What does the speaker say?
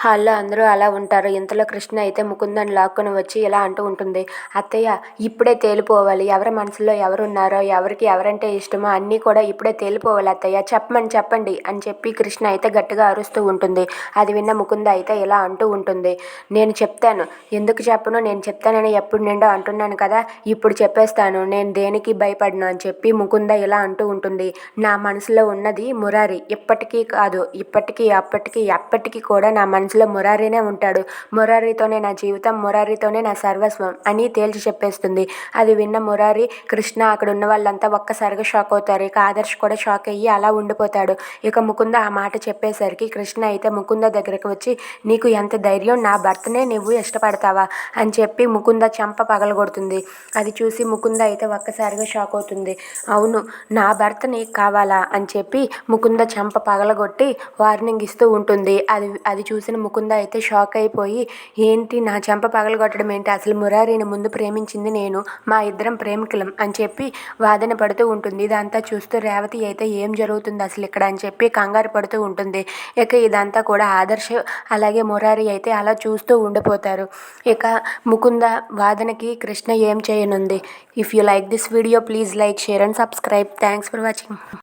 హాల్లో అందరూ అలా ఉంటారు. ఇంతలో కృష్ణ అయితే ముకుందన్ని లాక్కొని వచ్చి ఇలా అంటూ ఉంటుంది. అత్తయ్య, ఇప్పుడే తేలిపోవాలి. ఎవరి మనసులో ఎవరున్నారో, ఎవరికి ఎవరంటే ఇష్టమో అన్నీ కూడా ఇప్పుడే తేలిపోవాలి అత్తయ్య. చెప్పండి అని చెప్పి కృష్ణ అయితే గట్టిగా అరుస్తూ ఉంటుంది. అది విన్న ముకుంద అయితే ఇలా అంటూ ఉంటుంది. నేను చెప్తాను. ఎందుకు చెప్పను? నేను చెప్తానని ఎప్పుడు నిండో అంటున్నాను కదా! ఇప్పుడు చెప్పేస్తాను. నేను దేనికి భయపడను అని చెప్పి ముకుంద ఇలా అంటూ ఉంటుంది. నా మనసులో ఉన్నది మురారి. ఇప్పటికీ కాదు, ఇప్పటికీ అప్పటికీ ఎప్పటికీ కూడా నా మనసులో మురారినే ఉంటాడు. మురారితోనే నా జీవితం, మురారితోనే నా సర్వస్వం అని తేల్చి చెప్పేస్తుంది. అది విన్న మురారి, కృష్ణ, అక్కడ ఉన్న వాళ్ళంతా ఒక్కసారిగా షాక్ అవుతారు. ఇక ఆదర్శ్ కూడా షాక్ అయ్యి అలా ఉండిపోతాడు. ఇక ముకుంద ఆ మాట చెప్పేసరికి కృష్ణ అయితే ముకుంద దగ్గరకు వచ్చి, నీకు ఎంత ధైర్యం, నా భర్తనే నువ్వు ఇష్టపడతావా అని చెప్పి ముకుంద చెంప పగలగొడుతుంది. అది చూసి ముకుంద అయితే ఒక్కసారిగా షాక్ అవుతుంది. అవును, నా భర్త నీకు కావాలా అని చెప్పి ముకుంద చెంప పగలగొట్టి వార్నింగ్ ఇస్తూ ఉంటుంది. అది చూసిన ముకుంద అయితే షాక్ అయిపోయి, ఏంటి నా చెంప పగలగొట్టడం ఏంటి, అసలు మురారిని ముందు ప్రేమించింది నేను, మా ఇద్దరం ప్రేమికులం అని చెప్పి వాదన పడుతూ ఉంటుంది. ఇదంతా చూస్తూ రేవతి అయితే ఏం జరుగుతుంది అసలు ఇక్కడ అని చెప్పి కంగారు పడుతూ ఉంటుంది. ఇక ఇదంతా కూడా ఆదర్శ్ అలాగే మురారి అయితే అలా చూస్తూ ఉండిపోతారు. ఇక ముకుంద వాదనకి కృష్ణ ఏం చేయనుంది. If you like this video, please like, share and subscribe. Thanks for watching.